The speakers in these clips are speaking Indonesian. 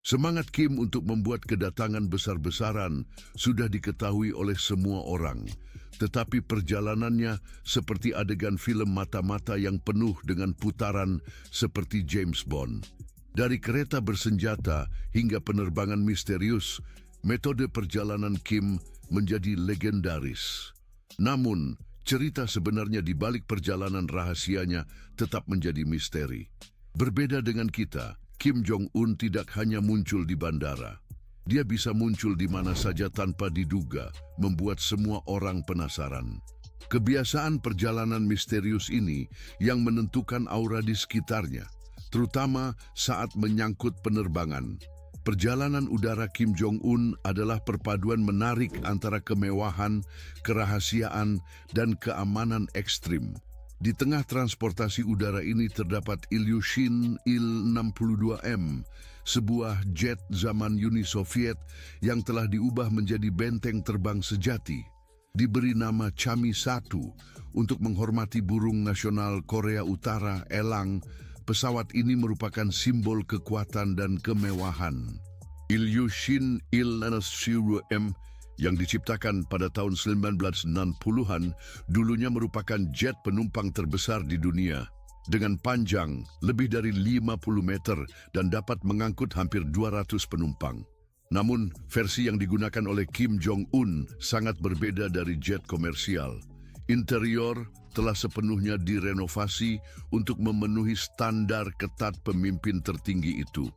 Semangat Kim untuk membuat kedatangan besar-besaran sudah diketahui oleh semua orang, tetapi perjalanannya seperti adegan film mata-mata yang penuh dengan putaran seperti James Bond. Dari kereta bersenjata hingga penerbangan misterius, metode perjalanan Kim menjadi legendaris. Namun, cerita sebenarnya di balik perjalanan rahasianya tetap menjadi misteri. Berbeda dengan kita, Kim Jong-un tidak hanya muncul di bandara. Dia bisa muncul di mana saja tanpa diduga, membuat semua orang penasaran. Kebiasaan perjalanan misterius ini yang menentukan aura di sekitarnya, terutama saat menyangkut penerbangan. Perjalanan udara Kim Jong-un adalah perpaduan menarik antara kemewahan, kerahasiaan, dan keamanan ekstrim. Di tengah transportasi udara ini terdapat Ilyushin Il-62M, sebuah jet zaman Uni Soviet yang telah diubah menjadi benteng terbang sejati. Diberi nama Chami-1 untuk menghormati burung nasional Korea Utara, elang. Pesawat ini merupakan simbol kekuatan dan kemewahan. Ilyushin Il-62M yang diciptakan pada tahun 1960-an, dulunya merupakan jet penumpang terbesar di dunia. Dengan panjang lebih dari 50 meter dan dapat mengangkut hampir 200 penumpang. Namun, versi yang digunakan oleh Kim Jong-un sangat berbeda dari jet komersial. Interior telah sepenuhnya direnovasi untuk memenuhi standar ketat pemimpin tertinggi itu.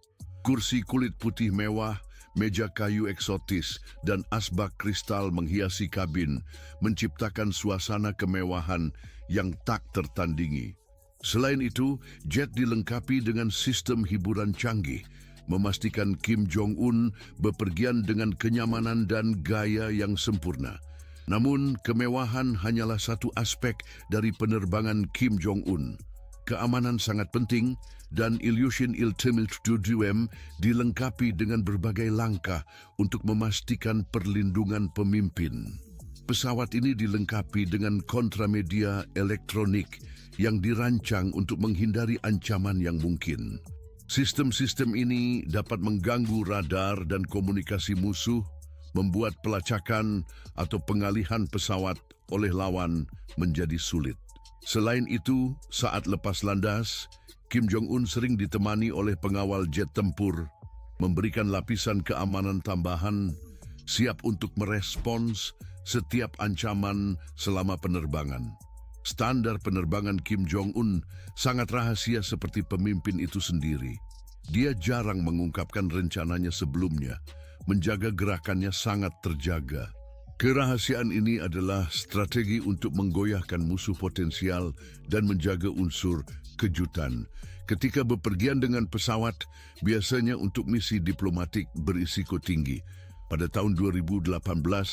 Kursi kulit putih mewah, meja kayu eksotis, dan asbak kristal menghiasi kabin, menciptakan suasana kemewahan yang tak tertandingi. Selain itu, jet dilengkapi dengan sistem hiburan canggih, memastikan Kim Jong-un bepergian dengan kenyamanan dan gaya yang sempurna. Namun, kemewahan hanyalah satu aspek dari penerbangan Kim Jong-un. Keamanan sangat penting dan Ilyushin Il-62M dilengkapi dengan berbagai langkah untuk memastikan perlindungan pemimpin. Pesawat ini dilengkapi dengan kontramedia elektronik yang dirancang untuk menghindari ancaman yang mungkin. Sistem-sistem ini dapat mengganggu radar dan komunikasi musuh, membuat pelacakan atau pengalihan pesawat oleh lawan menjadi sulit. Selain itu, saat lepas landas, Kim Jong-un sering ditemani oleh pengawal jet tempur, memberikan lapisan keamanan tambahan, siap untuk merespons setiap ancaman selama penerbangan. Standar penerbangan Kim Jong-un sangat rahasia seperti pemimpin itu sendiri. Dia jarang mengungkapkan rencananya sebelumnya, menjaga gerakannya sangat terjaga. Kerahasiaan ini adalah strategi untuk menggoyahkan musuh potensial dan menjaga unsur kejutan. Ketika bepergian dengan pesawat, biasanya untuk misi diplomatik berisiko tinggi. Pada tahun 2018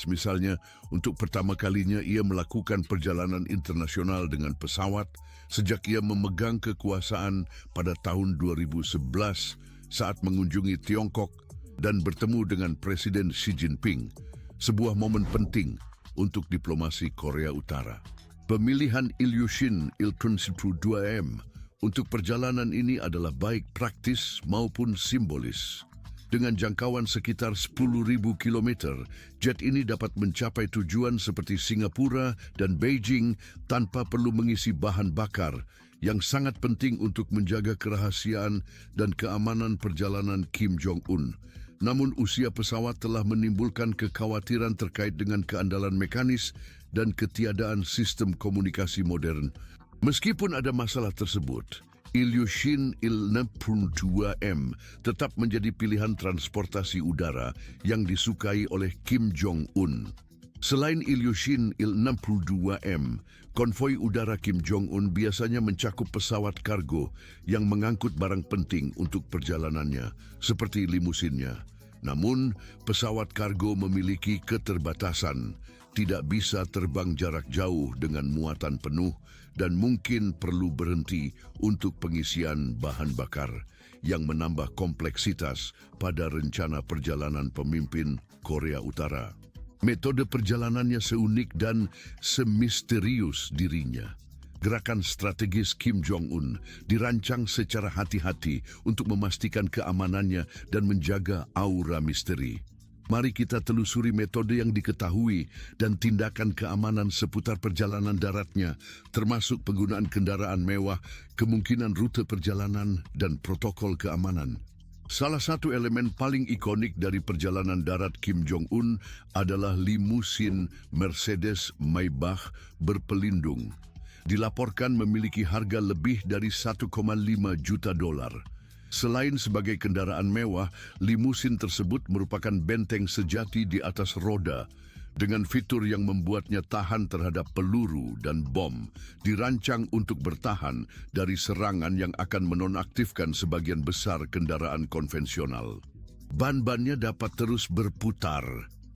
misalnya, untuk pertama kalinya ia melakukan perjalanan internasional dengan pesawat sejak ia memegang kekuasaan pada tahun 2011 saat mengunjungi Tiongkok dan bertemu dengan Presiden Xi Jinping. Sebuah momen penting untuk diplomasi Korea Utara. Pemilihan Ilyushin Il-62M untuk perjalanan ini adalah baik praktis maupun simbolis. Dengan jangkauan sekitar 10.000 km, jet ini dapat mencapai tujuan seperti Singapura dan Beijing tanpa perlu mengisi bahan bakar, yang sangat penting untuk menjaga kerahasiaan dan keamanan perjalanan Kim Jong-un. Namun usia pesawat telah menimbulkan kekhawatiran terkait dengan keandalan mekanis dan ketiadaan sistem komunikasi modern. Meskipun ada masalah tersebut, Ilyushin Il-62M tetap menjadi pilihan transportasi udara yang disukai oleh Kim Jong-un. Selain Ilyushin Il-62M, konvoi udara Kim Jong-un biasanya mencakup pesawat kargo yang mengangkut barang penting untuk perjalanannya, seperti limusinnya. Namun, pesawat kargo memiliki keterbatasan, tidak bisa terbang jarak jauh dengan muatan penuh dan mungkin perlu berhenti untuk pengisian bahan bakar yang menambah kompleksitas pada rencana perjalanan pemimpin Korea Utara. Metode perjalanannya seunik dan semisterius dirinya. Gerakan strategis Kim Jong-un dirancang secara hati-hati untuk memastikan keamanannya dan menjaga aura misteri. Mari kita telusuri metode yang diketahui dan tindakan keamanan seputar perjalanan daratnya, termasuk penggunaan kendaraan mewah, kemungkinan rute perjalanan, dan protokol keamanan. Salah satu elemen paling ikonik dari perjalanan darat Kim Jong-un adalah limusin Mercedes Maybach berpelindung. Dilaporkan memiliki harga lebih dari 1,5 juta dolar. Selain sebagai kendaraan mewah, limusin tersebut merupakan benteng sejati di atas roda dengan fitur yang membuatnya tahan terhadap peluru dan bom, dirancang untuk bertahan dari serangan yang akan menonaktifkan sebagian besar kendaraan konvensional. Ban-bannya dapat terus berputar,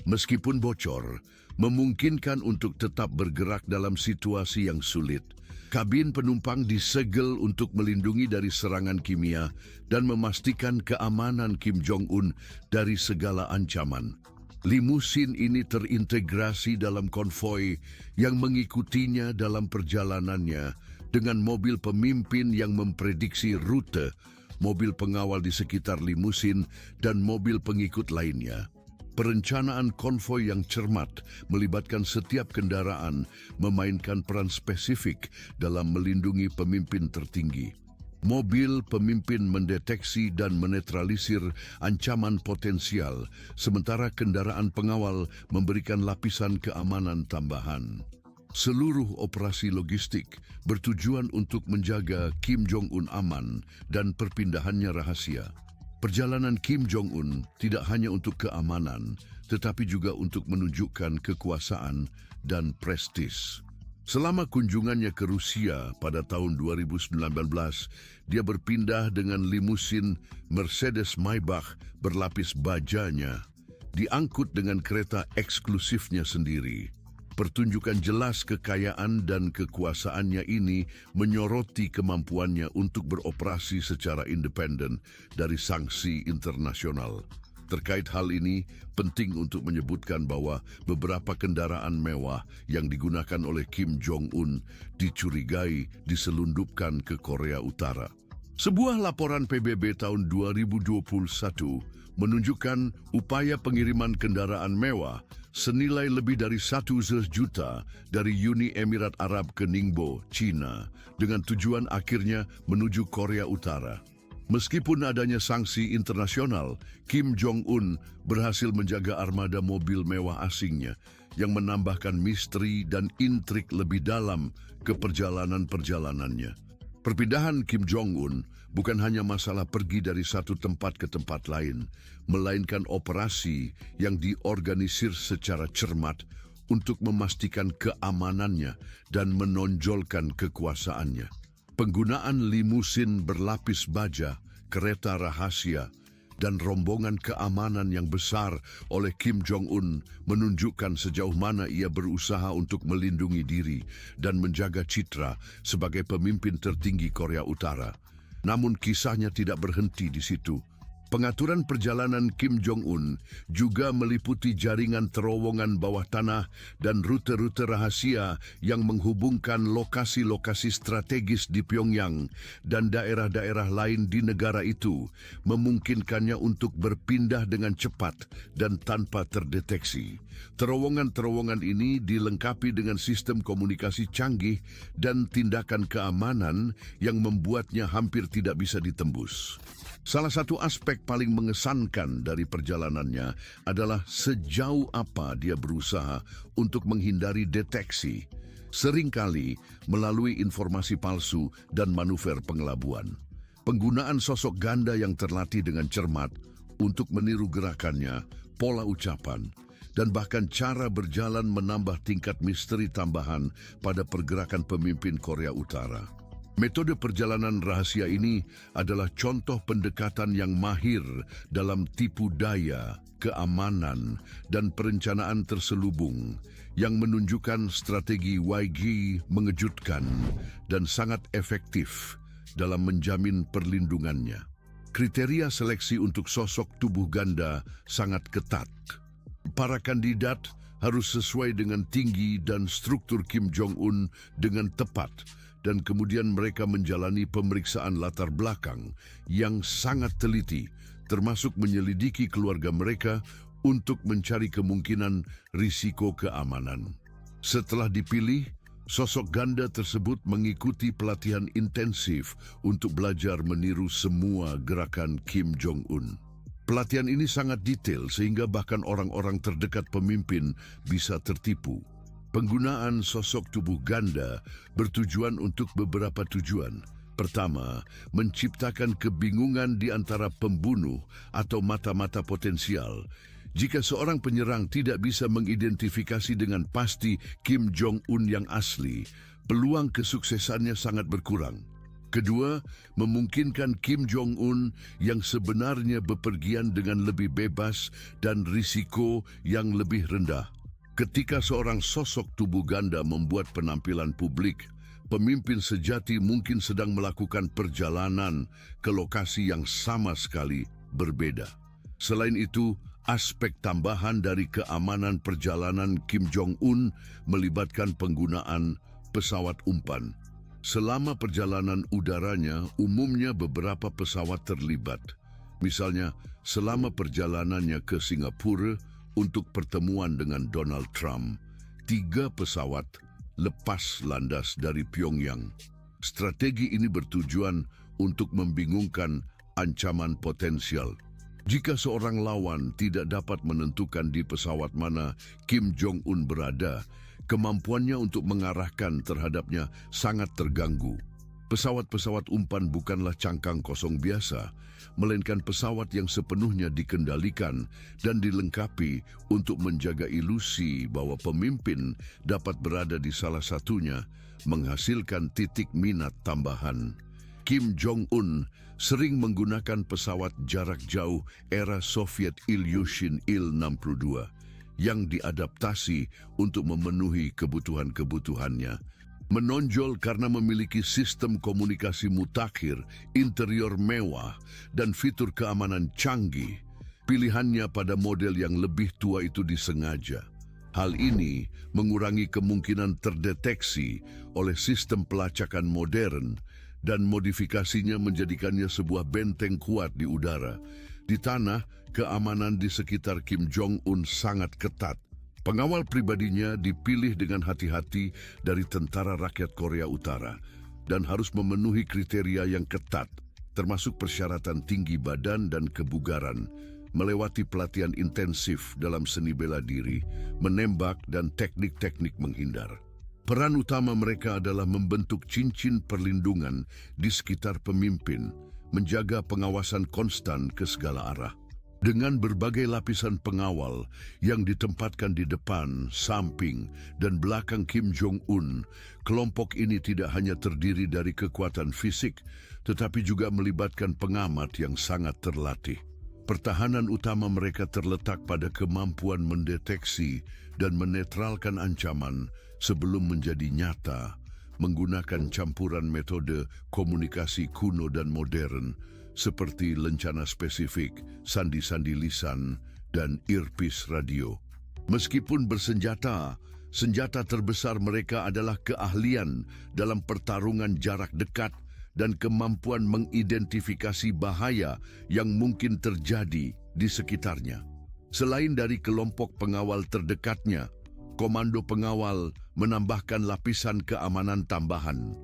meskipun bocor, memungkinkan untuk tetap bergerak dalam situasi yang sulit. Kabin penumpang disegel untuk melindungi dari serangan kimia dan memastikan keamanan Kim Jong-un dari segala ancaman. Limusin ini terintegrasi dalam konvoi yang mengikutinya dalam perjalanannya dengan mobil pemimpin yang memprediksi rute, mobil pengawal di sekitar limusin, dan mobil pengikut lainnya. Perencanaan konvoi yang cermat melibatkan setiap kendaraan memainkan peran spesifik dalam melindungi pemimpin tertinggi. Mobil pemimpin mendeteksi dan menetralisir ancaman potensial, sementara kendaraan pengawal memberikan lapisan keamanan tambahan. Seluruh operasi logistik bertujuan untuk menjaga Kim Jong-un aman dan perpindahannya rahasia. Perjalanan Kim Jong-un tidak hanya untuk keamanan, tetapi juga untuk menunjukkan kekuasaan dan prestis. Selama kunjungannya ke Rusia pada tahun 2019, dia berpindah dengan limusin Mercedes Maybach berlapis bajanya, diangkut dengan kereta eksklusifnya sendiri. Pertunjukan jelas kekayaan dan kekuasaannya ini menyoroti kemampuannya untuk beroperasi secara independen dari sanksi internasional. Terkait hal ini, penting untuk menyebutkan bahwa beberapa kendaraan mewah yang digunakan oleh Kim Jong-un dicurigai diselundupkan ke Korea Utara. Sebuah laporan PBB tahun 2021 menunjukkan upaya pengiriman kendaraan mewah senilai lebih dari 1 juta dari Uni Emirat Arab ke Ningbo, China, dengan tujuan akhirnya menuju Korea Utara. Meskipun adanya sanksi internasional, Kim Jong-un berhasil menjaga armada mobil mewah asingnya yang menambahkan misteri dan intrik lebih dalam ke perjalanan-perjalanannya. Perpindahan Kim Jong-un bukan hanya masalah pergi dari satu tempat ke tempat lain, melainkan operasi yang diorganisir secara cermat untuk memastikan keamanannya dan menonjolkan kekuasaannya. Penggunaan limusin berlapis baja, kereta rahasia, dan rombongan keamanan yang besar oleh Kim Jong-un menunjukkan sejauh mana ia berusaha untuk melindungi diri dan menjaga citra sebagai pemimpin tertinggi Korea Utara. Namun kisahnya tidak berhenti di situ. Pengaturan perjalanan Kim Jong-un juga meliputi jaringan terowongan bawah tanah dan rute-rute rahasia yang menghubungkan lokasi-lokasi strategis di Pyongyang dan daerah-daerah lain di negara itu, memungkinkannya untuk berpindah dengan cepat dan tanpa terdeteksi. Terowongan-terowongan ini dilengkapi dengan sistem komunikasi canggih dan tindakan keamanan yang membuatnya hampir tidak bisa ditembus. Salah satu aspek paling mengesankan dari perjalanannya adalah sejauh apa dia berusaha untuk menghindari deteksi, seringkali melalui informasi palsu dan manuver pengelabuan. Penggunaan sosok ganda yang terlatih dengan cermat untuk meniru gerakannya, pola ucapan, dan bahkan cara berjalan menambah tingkat misteri tambahan pada pergerakan pemimpin Korea Utara. Metode perjalanan rahasia ini adalah contoh pendekatan yang mahir dalam tipu daya, keamanan, dan perencanaan terselubung yang menunjukkan strategi YG mengejutkan dan sangat efektif dalam menjamin perlindungannya. Kriteria seleksi untuk sosok tubuh ganda sangat ketat. Para kandidat harus sesuai dengan tinggi dan struktur Kim Jong-un dengan tepat dan kemudian mereka menjalani pemeriksaan latar belakang yang sangat teliti, termasuk menyelidiki keluarga mereka untuk mencari kemungkinan risiko keamanan. Setelah dipilih, sosok ganda tersebut mengikuti pelatihan intensif untuk belajar meniru semua gerakan Kim Jong-un. Pelatihan ini sangat detail sehingga bahkan orang-orang terdekat pemimpin bisa tertipu. Penggunaan sosok tubuh ganda bertujuan untuk beberapa tujuan. Pertama, menciptakan kebingungan di antara pembunuh atau mata-mata potensial. Jika seorang penyerang tidak bisa mengidentifikasi dengan pasti Kim Jong-un yang asli, peluang kesuksesannya sangat berkurang. Kedua, memungkinkan Kim Jong-un yang sebenarnya bepergian dengan lebih bebas dan risiko yang lebih rendah. Ketika seorang sosok tubuh ganda membuat penampilan publik, pemimpin sejati mungkin sedang melakukan perjalanan ke lokasi yang sama sekali berbeda. Selain itu, aspek tambahan dari keamanan perjalanan Kim Jong-un melibatkan penggunaan pesawat umpan. Selama perjalanan udaranya, umumnya beberapa pesawat terlibat. Misalnya, selama perjalanannya ke Singapura untuk pertemuan dengan Donald Trump, 3 pesawat lepas landas dari Pyongyang. Strategi ini bertujuan untuk membingungkan ancaman potensial. Jika seorang lawan tidak dapat menentukan di pesawat mana Kim Jong-un berada, kemampuannya untuk mengarahkan terhadapnya sangat terganggu. Pesawat-pesawat umpan bukanlah cangkang kosong biasa, melainkan pesawat yang sepenuhnya dikendalikan dan dilengkapi untuk menjaga ilusi bahwa pemimpin dapat berada di salah satunya, menghasilkan titik minat tambahan. Kim Jong-un sering menggunakan pesawat jarak jauh era Soviet Ilyushin Il-62 yang diadaptasi untuk memenuhi kebutuhan-kebutuhannya. Menonjol karena memiliki sistem komunikasi mutakhir, interior mewah, dan fitur keamanan canggih, pilihannya pada model yang lebih tua itu disengaja. Hal ini mengurangi kemungkinan terdeteksi oleh sistem pelacakan modern dan modifikasinya menjadikannya sebuah benteng kuat di udara. Di tanah, keamanan di sekitar Kim Jong-un sangat ketat. Pengawal pribadinya dipilih dengan hati-hati dari Tentara Rakyat Korea Utara dan harus memenuhi kriteria yang ketat, termasuk persyaratan tinggi badan dan kebugaran, melewati pelatihan intensif dalam seni bela diri, menembak, dan teknik-teknik menghindar. Peran utama mereka adalah membentuk cincin perlindungan di sekitar pemimpin, menjaga pengawasan konstan ke segala arah. Dengan berbagai lapisan pengawal yang ditempatkan di depan, samping, dan belakang Kim Jong-un, kelompok ini tidak hanya terdiri dari kekuatan fisik, tetapi juga melibatkan pengamat yang sangat terlatih. Pertahanan utama mereka terletak pada kemampuan mendeteksi dan menetralkan ancaman sebelum menjadi nyata, menggunakan campuran metode komunikasi kuno dan modern, seperti lencana spesifik, sandi-sandi lisan, dan earpiece radio. Meskipun bersenjata, senjata terbesar mereka adalah keahlian dalam pertarungan jarak dekat dan kemampuan mengidentifikasi bahaya yang mungkin terjadi di sekitarnya. Selain dari kelompok pengawal terdekatnya, komando pengawal menambahkan lapisan keamanan tambahan.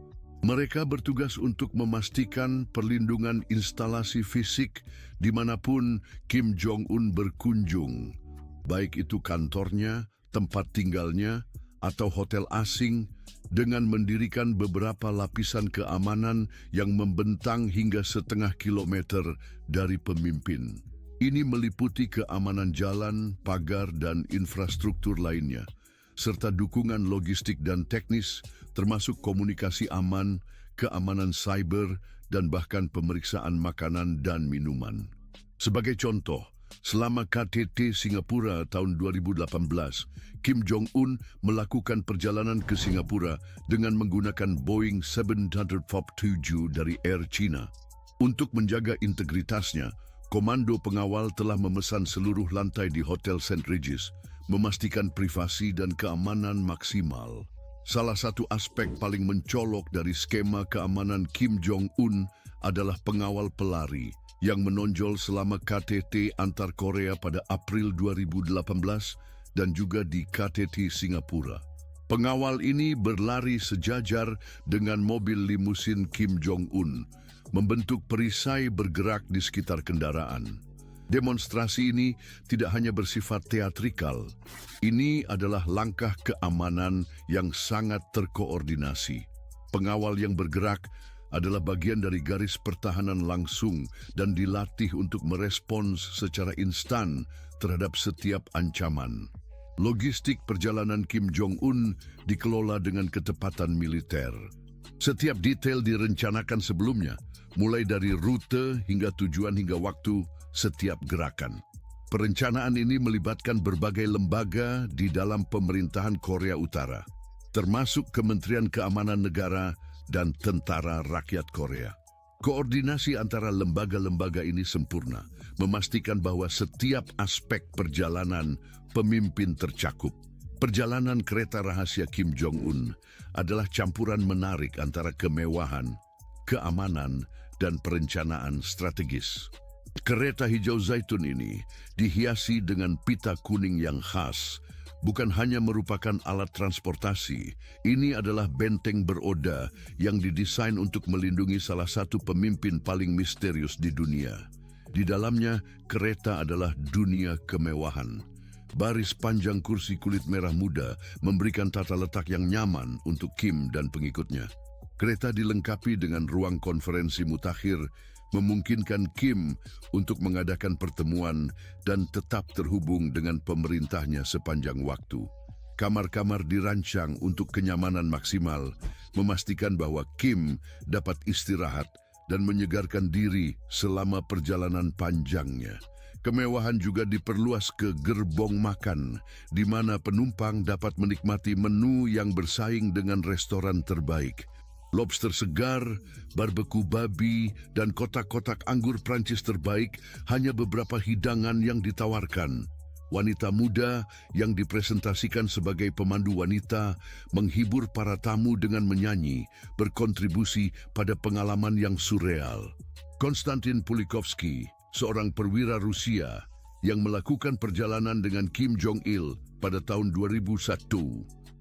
Mereka bertugas untuk memastikan perlindungan instalasi fisik dimanapun Kim Jong-un berkunjung, baik itu kantornya, tempat tinggalnya, atau hotel asing, dengan mendirikan beberapa lapisan keamanan yang membentang hingga 0,5 kilometer dari pemimpin. Ini meliputi keamanan jalan, pagar, dan infrastruktur lainnya, serta dukungan logistik dan teknis, termasuk komunikasi aman, keamanan cyber, dan bahkan pemeriksaan makanan dan minuman. Sebagai contoh, selama KTT Singapura tahun 2018, Kim Jong-un melakukan perjalanan ke Singapura dengan menggunakan Boeing 747 dari Air China. Untuk menjaga integritasnya, komando pengawal telah memesan seluruh lantai di Hotel St. Regis, memastikan privasi dan keamanan maksimal. Salah satu aspek paling mencolok dari skema keamanan Kim Jong-un adalah pengawal pelari yang menonjol selama KTT antar Korea pada April 2018 dan juga di KTT Singapura. Pengawal ini berlari sejajar dengan mobil limusin Kim Jong-un, membentuk perisai bergerak di sekitar kendaraan. Demonstrasi ini tidak hanya bersifat teatrikal, ini adalah langkah keamanan yang sangat terkoordinasi. Pengawal yang bergerak adalah bagian dari garis pertahanan langsung dan dilatih untuk merespons secara instan terhadap setiap ancaman. Logistik perjalanan Kim Jong-un dikelola dengan ketepatan militer. Setiap detail direncanakan sebelumnya, mulai dari rute hingga tujuan hingga waktu setiap gerakan. Perencanaan ini melibatkan berbagai lembaga di dalam pemerintahan Korea Utara, termasuk Kementerian Keamanan Negara dan Tentara Rakyat Korea. Koordinasi antara lembaga-lembaga ini sempurna, memastikan bahwa setiap aspek perjalanan pemimpin tercakup. Perjalanan kereta rahasia Kim Jong-un adalah campuran menarik antara kemewahan, keamanan, dan perencanaan strategis. Kereta hijau zaitun ini dihiasi dengan pita kuning yang khas, bukan hanya merupakan alat transportasi. Ini adalah benteng beroda yang didesain untuk melindungi salah satu pemimpin paling misterius di dunia. Di dalamnya, kereta adalah dunia kemewahan. Baris panjang kursi kulit merah muda memberikan tata letak yang nyaman untuk Kim dan pengikutnya. Kereta dilengkapi dengan ruang konferensi mutakhir, memungkinkan Kim untuk mengadakan pertemuan dan tetap terhubung dengan pemerintahnya sepanjang waktu. Kamar-kamar dirancang untuk kenyamanan maksimal, memastikan bahwa Kim dapat istirahat dan menyegarkan diri selama perjalanan panjangnya. Kemewahan juga diperluas ke gerbong makan, di mana penumpang dapat menikmati menu yang bersaing dengan restoran terbaik. Lobster segar, barbeku babi, dan kotak-kotak anggur Prancis terbaik hanya beberapa hidangan yang ditawarkan. Wanita muda yang dipresentasikan sebagai pemandu wanita menghibur para tamu dengan menyanyi, berkontribusi pada pengalaman yang surreal. Konstantin Pulikovsky, seorang perwira Rusia yang melakukan perjalanan dengan Kim Jong-il pada tahun 2001,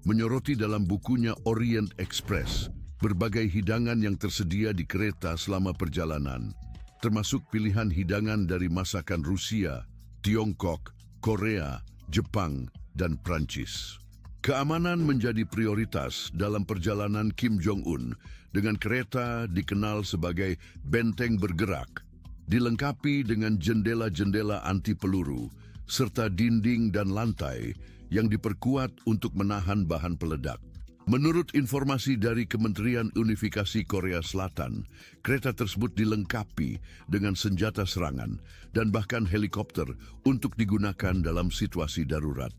menyoroti dalam bukunya Orient Express berbagai hidangan yang tersedia di kereta selama perjalanan, termasuk pilihan hidangan dari masakan Rusia, Tiongkok, Korea, Jepang, dan Prancis. Keamanan menjadi prioritas dalam perjalanan Kim Jong-un dengan kereta dikenal sebagai benteng bergerak, dilengkapi dengan jendela-jendela anti peluru, serta dinding dan lantai yang diperkuat untuk menahan bahan peledak. Menurut informasi dari Kementerian Unifikasi Korea Selatan, kereta tersebut dilengkapi dengan senjata serangan dan bahkan helikopter untuk digunakan dalam situasi darurat.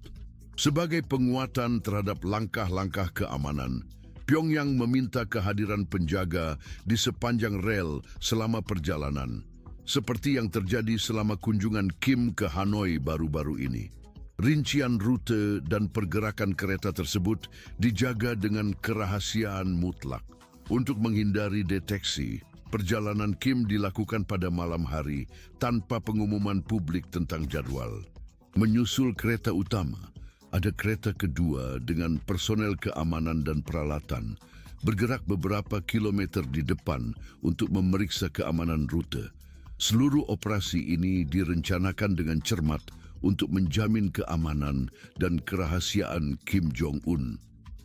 Sebagai penguatan terhadap langkah-langkah keamanan, Pyongyang meminta kehadiran penjaga di sepanjang rel selama perjalanan, seperti yang terjadi selama kunjungan Kim ke Hanoi baru-baru ini. Rincian rute dan pergerakan kereta tersebut dijaga dengan kerahasiaan mutlak. Untuk menghindari deteksi, perjalanan Kim dilakukan pada malam hari tanpa pengumuman publik tentang jadwal. Menyusul kereta utama, ada kereta kedua dengan personel keamanan dan peralatan, bergerak beberapa kilometer di depan untuk memeriksa keamanan rute. Seluruh operasi ini direncanakan dengan cermat untuk menjamin keamanan dan kerahasiaan Kim Jong-un.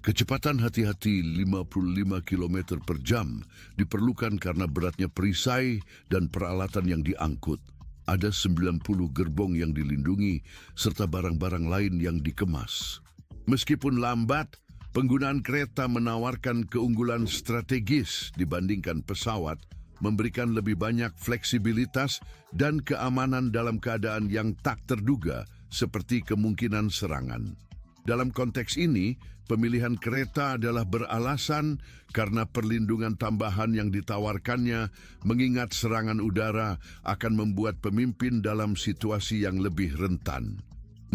Kecepatan hati-hati 55 km per jam diperlukan karena beratnya perisai dan peralatan yang diangkut. Ada 90 gerbong yang dilindungi serta barang-barang lain yang dikemas. Meskipun lambat, penggunaan kereta menawarkan keunggulan strategis dibandingkan pesawat, memberikan lebih banyak fleksibilitas dan keamanan dalam keadaan yang tak terduga seperti kemungkinan serangan. Dalam konteks ini, pemilihan kereta adalah beralasan karena perlindungan tambahan yang ditawarkannya mengingat serangan udara akan membuat pemimpin dalam situasi yang lebih rentan.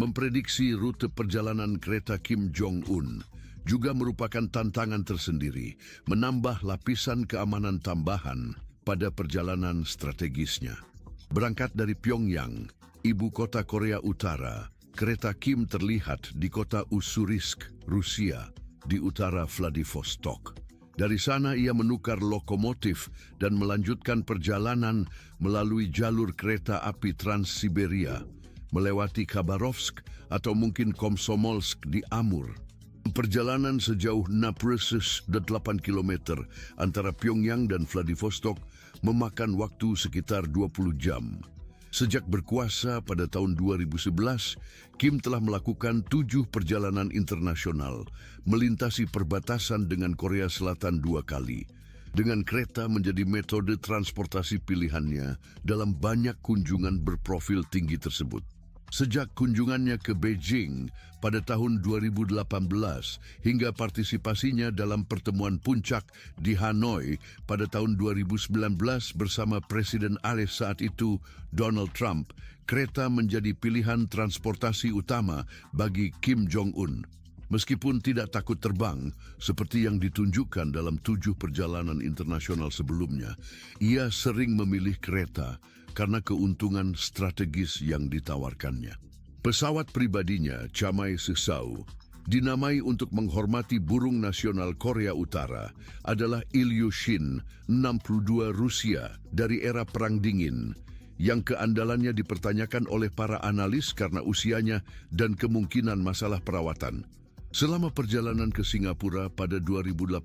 Memprediksi rute perjalanan kereta Kim Jong-un juga merupakan tantangan tersendiri, menambah lapisan keamanan tambahan pada perjalanan strategisnya. Berangkat dari Pyongyang, ibu kota Korea Utara, kereta Kim terlihat di kota Ussurisk, Rusia, di utara Vladivostok. Dari sana ia menukar lokomotif dan melanjutkan perjalanan melalui jalur kereta api Trans-Siberia, melewati Khabarovsk atau mungkin Komsomolsk di Amur. Perjalanan sejauh 68 km antara Pyongyang dan Vladivostok memakan waktu sekitar 20 jam. Sejak berkuasa pada tahun 2011, Kim telah melakukan 7 perjalanan internasional, melintasi perbatasan dengan Korea Selatan 2 kali. Dengan kereta menjadi metode transportasi pilihannya dalam banyak kunjungan berprofil tinggi tersebut. Sejak kunjungannya ke Beijing pada tahun 2018 hingga partisipasinya dalam pertemuan puncak di Hanoi pada tahun 2019 bersama Presiden AS saat itu, Donald Trump, kereta menjadi pilihan transportasi utama bagi Kim Jong-un. Meskipun tidak takut terbang, seperti yang ditunjukkan dalam 7 perjalanan internasional sebelumnya, ia sering memilih kereta karena keuntungan strategis yang ditawarkannya. Pesawat pribadinya, Chamay Sesau, dinamai untuk menghormati burung nasional Korea Utara, adalah Ilyushin 62 Rusia dari era Perang Dingin, yang keandalannya dipertanyakan oleh para analis karena usianya dan kemungkinan masalah perawatan. Selama perjalanan ke Singapura pada 2018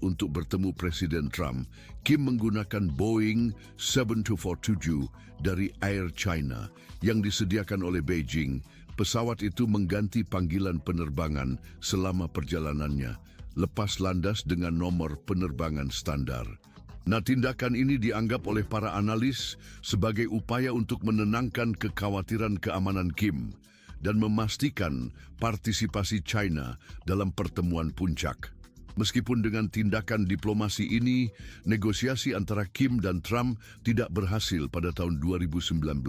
untuk bertemu Presiden Trump, Kim menggunakan Boeing 7247 dari Air China yang disediakan oleh Beijing. Pesawat itu mengganti panggilan penerbangan selama perjalanannya, lepas landas dengan nomor penerbangan standar. Nah, tindakan ini dianggap oleh para analis sebagai upaya untuk menenangkan kekhawatiran keamanan Kim dan memastikan partisipasi China dalam pertemuan puncak. Meskipun dengan tindakan diplomasi ini, negosiasi antara Kim dan Trump tidak berhasil pada tahun 2019.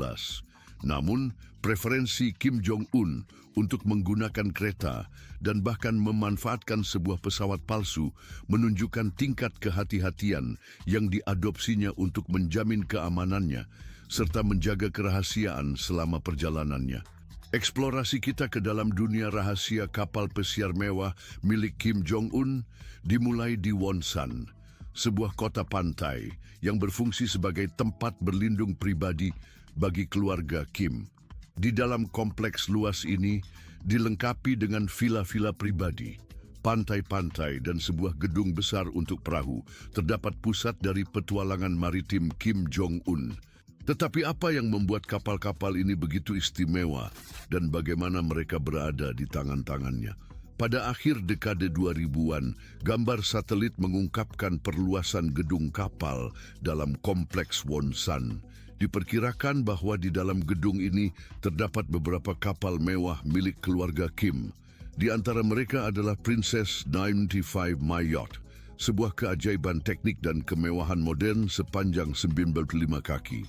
Namun, preferensi Kim Jong-un untuk menggunakan kereta dan bahkan memanfaatkan sebuah pesawat palsu menunjukkan tingkat kehati-hatian yang diadopsinya untuk menjamin keamanannya serta menjaga kerahasiaan selama perjalanannya. Eksplorasi kita ke dalam dunia rahasia kapal pesiar mewah milik Kim Jong-un dimulai di Wonsan, sebuah kota pantai yang berfungsi sebagai tempat berlindung pribadi bagi keluarga Kim. Di dalam kompleks luas ini dilengkapi dengan villa-villa pribadi, pantai-pantai dan sebuah gedung besar untuk perahu, terdapat pusat dari petualangan maritim Kim Jong-un. Tetapi apa yang membuat kapal-kapal ini begitu istimewa dan bagaimana mereka berada di tangan-tangannya? Pada akhir dekade 2000-an, gambar satelit mengungkapkan perluasan gedung kapal dalam kompleks Wonsan. Diperkirakan bahwa di dalam gedung ini terdapat beberapa kapal mewah milik keluarga Kim. Di antara mereka adalah Princess 95 My Yacht, sebuah keajaiban teknik dan kemewahan modern sepanjang 95 kaki.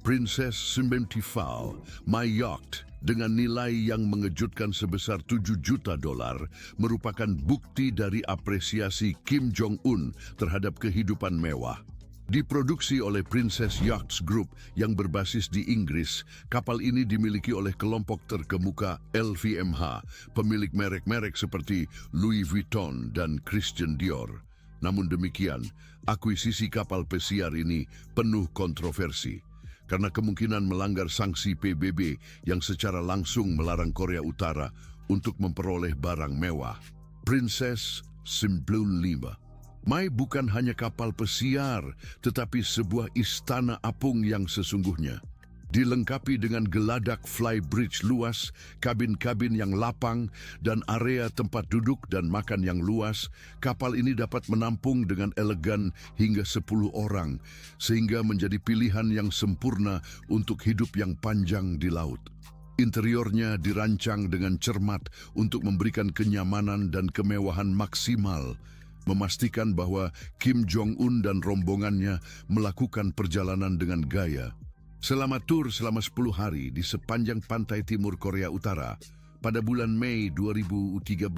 Princess 95 My Yacht dengan nilai yang mengejutkan sebesar $7 juta merupakan bukti dari apresiasi Kim Jong-un terhadap kehidupan mewah. Diproduksi oleh Princess Yachts Group yang berbasis di Inggris, kapal ini dimiliki oleh kelompok terkemuka LVMH, pemilik merek-merek seperti Louis Vuitton dan Christian Dior. Namun demikian, akuisisi kapal pesiar ini penuh kontroversi karena kemungkinan melanggar sanksi PBB yang secara langsung melarang Korea Utara untuk memperoleh barang mewah. Princess 95 Mai bukan hanya kapal pesiar, tetapi sebuah istana apung yang sesungguhnya. Dilengkapi dengan geladak flybridge luas, kabin-kabin yang lapang, dan area tempat duduk dan makan yang luas, kapal ini dapat menampung dengan elegan hingga 10 orang, sehingga menjadi pilihan yang sempurna untuk hidup yang panjang di laut. Interiornya dirancang dengan cermat untuk memberikan kenyamanan dan kemewahan maksimal, memastikan bahwa Kim Jong-un dan rombongannya melakukan perjalanan dengan gaya. Selama tur selama 10 hari di sepanjang pantai timur Korea Utara, pada bulan Mei 2013,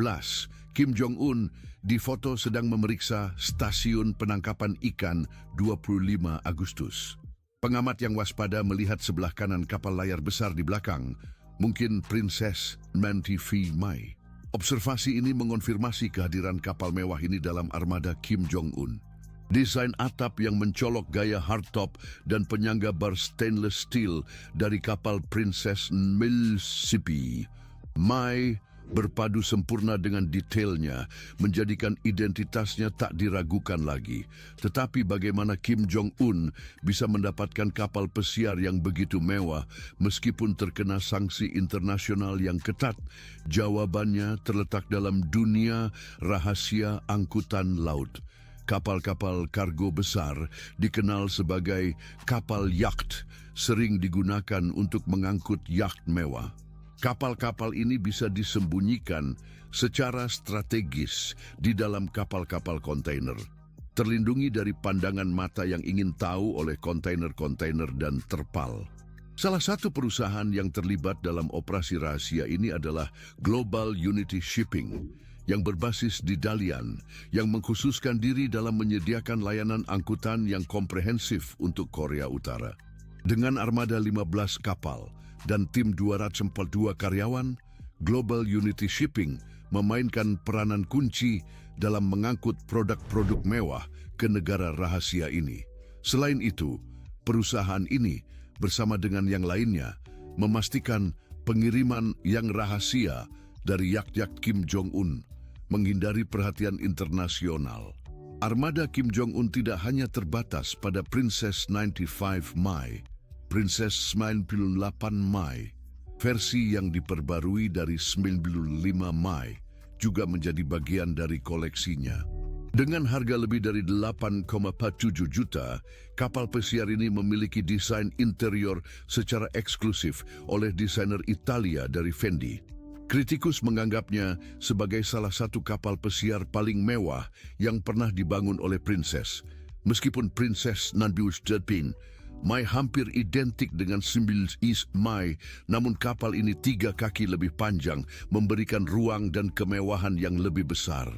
Kim Jong-un difoto sedang memeriksa stasiun penangkapan ikan 25 Agustus. Pengamat yang waspada melihat sebelah kanan kapal layar besar di belakang, mungkin Princess Manti V. Mai. Observasi ini mengonfirmasi kehadiran kapal mewah ini dalam armada Kim Jong-un. Desain atap yang mencolok gaya hardtop dan penyangga bar stainless steel dari kapal Princess Mississippi Mai berpadu sempurna dengan detailnya, menjadikan identitasnya tak diragukan lagi. Tetapi bagaimana Kim Jong-un bisa mendapatkan kapal pesiar yang begitu mewah meskipun terkena sanksi internasional yang ketat? Jawabannya terletak dalam dunia rahasia angkutan laut. Kapal-kapal kargo besar dikenal sebagai kapal yacht, sering digunakan untuk mengangkut yacht mewah. Kapal-kapal ini bisa disembunyikan secara strategis di dalam kapal-kapal kontainer, terlindungi dari pandangan mata yang ingin tahu oleh kontainer-kontainer dan terpal. Salah satu perusahaan yang terlibat dalam operasi rahasia ini adalah Global Unity Shipping, yang berbasis di Dalian, yang mengkhususkan diri dalam menyediakan layanan angkutan yang komprehensif untuk Korea Utara. Dengan armada 15 kapal dan tim 242 karyawan, Global Unity Shipping memainkan peranan kunci dalam mengangkut produk-produk mewah ke negara rahasia ini. Selain itu, perusahaan ini bersama dengan yang lainnya memastikan pengiriman yang rahasia dari yacht-yacht Kim Jong-un menghindari perhatian internasional. Armada Kim Jong-un tidak hanya terbatas pada Princess 95 Mai, Princess 98 Mai, versi yang diperbarui dari 95 Mai juga menjadi bagian dari koleksinya. Dengan harga lebih dari 8,47 juta, kapal pesiar ini memiliki desain interior secara eksklusif oleh desainer Italia dari Fendi. Kritikus menganggapnya sebagai salah satu kapal pesiar paling mewah yang pernah dibangun oleh Princess. Meskipun Princess 98 Mai hampir identik dengan 9 Mai, namun kapal ini 3 kaki lebih panjang, memberikan ruang dan kemewahan yang lebih besar.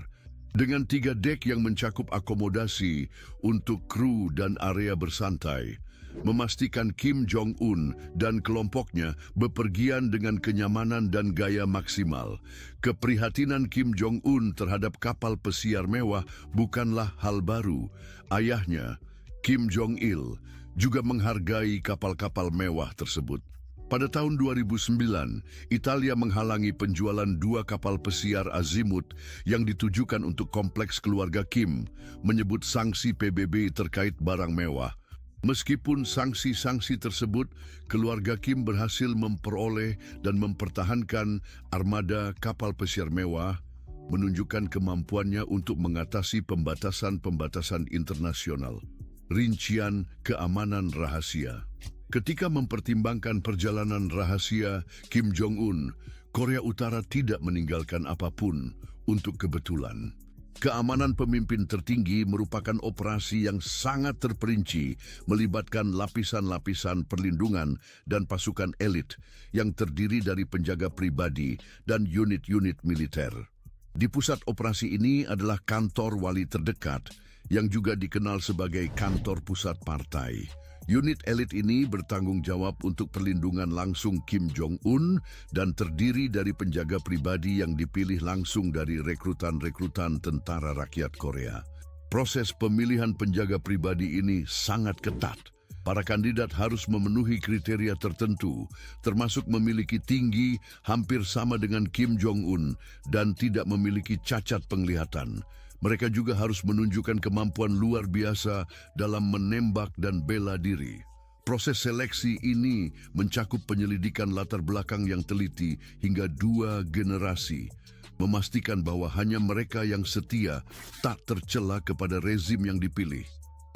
Dengan 3 dek yang mencakup akomodasi untuk kru dan area bersantai, memastikan Kim Jong-un dan kelompoknya bepergian dengan kenyamanan dan gaya maksimal. Keprihatinan Kim Jong-un terhadap kapal pesiar mewah bukanlah hal baru. Ayahnya, Kim Jong-il, juga menghargai kapal-kapal mewah tersebut. Pada tahun 2009, Italia menghalangi penjualan 2 kapal pesiar azimut yang ditujukan untuk kompleks keluarga Kim, menyebut sanksi PBB terkait barang mewah. Meskipun sanksi-sanksi tersebut, keluarga Kim berhasil memperoleh dan mempertahankan armada kapal pesiar mewah, menunjukkan kemampuannya untuk mengatasi pembatasan-pembatasan internasional. Rincian keamanan rahasia. Ketika mempertimbangkan perjalanan rahasia Kim Jong-un, Korea Utara tidak meninggalkan apapun untuk kebetulan. Keamanan pemimpin tertinggi merupakan operasi yang sangat terperinci, melibatkan lapisan-lapisan perlindungan dan pasukan elit yang terdiri dari penjaga pribadi dan unit-unit militer. Di pusat operasi ini adalah kantor wali terdekat, yang juga dikenal sebagai kantor pusat partai. Unit elit ini bertanggung jawab untuk perlindungan langsung Kim Jong-un dan terdiri dari penjaga pribadi yang dipilih langsung dari rekrutan-rekrutan tentara rakyat Korea. Proses pemilihan penjaga pribadi ini sangat ketat. Para kandidat harus memenuhi kriteria tertentu, termasuk memiliki tinggi hampir sama dengan Kim Jong-un dan tidak memiliki cacat penglihatan. Mereka juga harus menunjukkan kemampuan luar biasa dalam menembak dan bela diri. Proses seleksi ini mencakup penyelidikan latar belakang yang teliti hingga 2 generasi, memastikan bahwa hanya mereka yang setia tak tercela kepada rezim yang dipilih.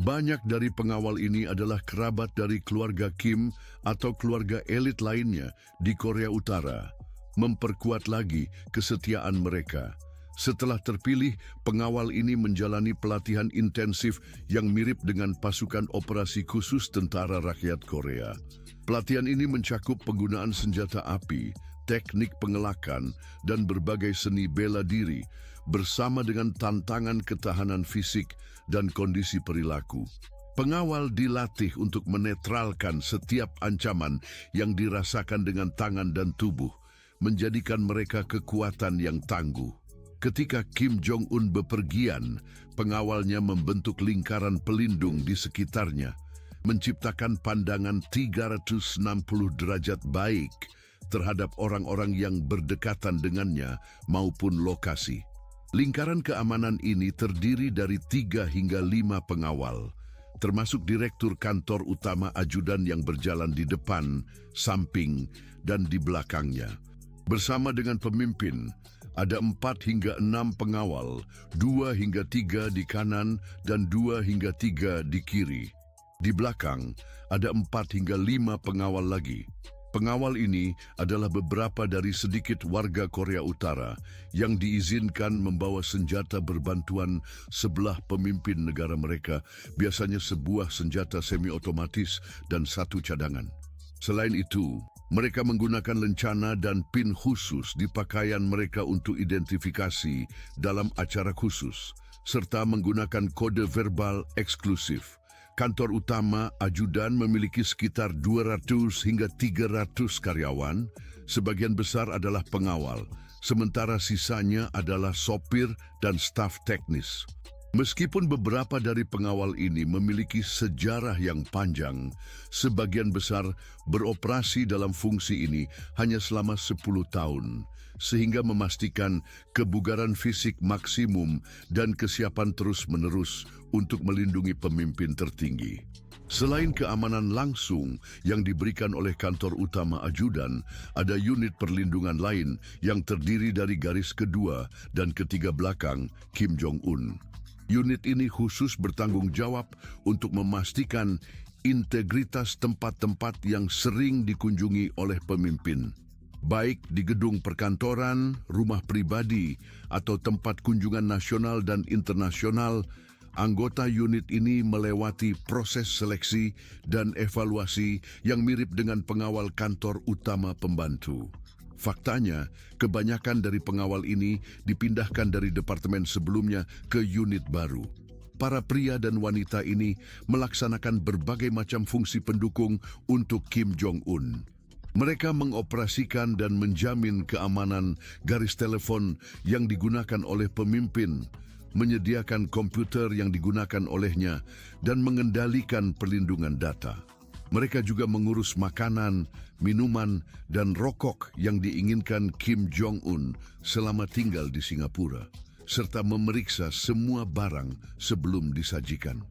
Banyak dari pengawal ini adalah kerabat dari keluarga Kim atau keluarga elit lainnya di Korea Utara, memperkuat lagi kesetiaan mereka. Setelah terpilih, pengawal ini menjalani pelatihan intensif yang mirip dengan pasukan operasi khusus Tentara Rakyat Korea. Pelatihan ini mencakup penggunaan senjata api, teknik pengelakan, dan berbagai seni bela diri bersama dengan tantangan ketahanan fisik dan kondisi perilaku. Pengawal dilatih untuk menetralkan setiap ancaman yang dirasakan dengan tangan dan tubuh, menjadikan mereka kekuatan yang tangguh. Ketika Kim Jong-un bepergian, pengawalnya membentuk lingkaran pelindung di sekitarnya, menciptakan pandangan 360 derajat baik terhadap orang-orang yang berdekatan dengannya maupun lokasi. Lingkaran keamanan ini terdiri dari 3 hingga 5 pengawal, termasuk direktur kantor utama ajudan yang berjalan di depan, samping, dan di belakangnya. Bersama dengan pemimpin, ada 4 hingga 6 pengawal, 2 hingga 3 di kanan dan 2 hingga 3 di kiri. Di belakang, ada 4 hingga 5 pengawal lagi. Pengawal ini adalah beberapa dari sedikit warga Korea Utara yang diizinkan membawa senjata berbantuan sebelah pemimpin negara mereka, biasanya sebuah senjata semi-otomatis dan 1 cadangan. Selain itu, mereka menggunakan lencana dan pin khusus di pakaian mereka untuk identifikasi dalam acara khusus, serta menggunakan kode verbal eksklusif. Kantor utama ajudan memiliki sekitar 200 hingga 300 karyawan, sebagian besar adalah pengawal, sementara sisanya adalah sopir dan staf teknis. Meskipun beberapa dari pengawal ini memiliki sejarah yang panjang, sebagian besar beroperasi dalam fungsi ini hanya selama 10 tahun, sehingga memastikan kebugaran fisik maksimum dan kesiapan terus-menerus untuk melindungi pemimpin tertinggi. Selain keamanan langsung yang diberikan oleh kantor utama ajudan, ada unit perlindungan lain yang terdiri dari garis kedua dan ketiga belakang Kim Jong-un. Unit ini khusus bertanggung jawab untuk memastikan integritas tempat-tempat yang sering dikunjungi oleh pemimpin, baik di gedung perkantoran, rumah pribadi, atau tempat kunjungan nasional dan internasional. Anggota unit ini melewati proses seleksi dan evaluasi yang mirip dengan pengawal kantor utama pembantu. Faktanya, kebanyakan dari pengawal ini dipindahkan dari departemen sebelumnya ke unit baru. Para pria dan wanita ini melaksanakan berbagai macam fungsi pendukung untuk Kim Jong-un. Mereka mengoperasikan dan menjamin keamanan garis telepon yang digunakan oleh pemimpin, menyediakan komputer yang digunakan olehnya, dan mengendalikan perlindungan data. Mereka juga mengurus makanan, minuman, dan rokok yang diinginkan Kim Jong-un selama tinggal di Singapura, serta memeriksa semua barang sebelum disajikan.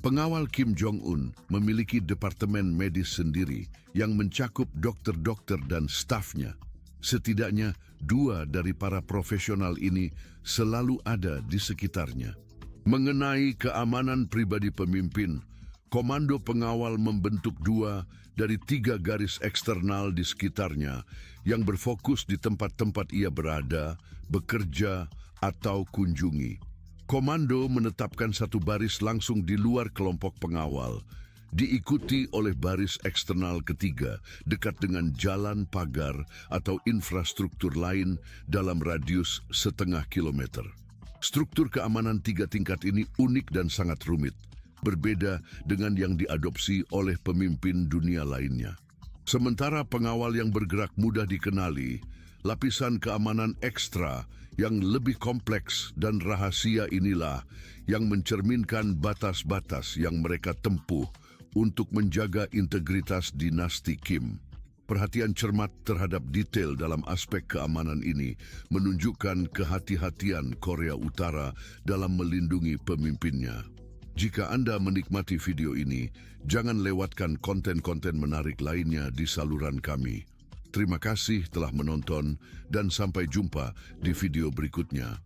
Pengawal Kim Jong-un memiliki departemen medis sendiri yang mencakup dokter-dokter dan stafnya. Setidaknya 2 dari para profesional ini selalu ada di sekitarnya. Mengenai keamanan pribadi pemimpin, komando pengawal membentuk 2 dari 3 garis eksternal di sekitarnya yang berfokus di tempat-tempat ia berada, bekerja, atau kunjungi. Komando menetapkan 1 baris langsung di luar kelompok pengawal, diikuti oleh baris eksternal ketiga dekat dengan jalan, pagar, atau infrastruktur lain dalam radius setengah kilometer. Struktur keamanan 3 tingkat ini unik dan sangat rumit, berbeda dengan yang diadopsi oleh pemimpin dunia lainnya. Sementara pengawal yang bergerak mudah dikenali, lapisan keamanan ekstra yang lebih kompleks dan rahasia inilah yang mencerminkan batas-batas yang mereka tempuh untuk menjaga integritas dinasti Kim. Perhatian cermat terhadap detail dalam aspek keamanan ini menunjukkan kehati-hatian Korea Utara dalam melindungi pemimpinnya. Jika Anda menikmati video ini, jangan lewatkan konten-konten menarik lainnya di saluran kami. Terima kasih telah menonton dan sampai jumpa di video berikutnya.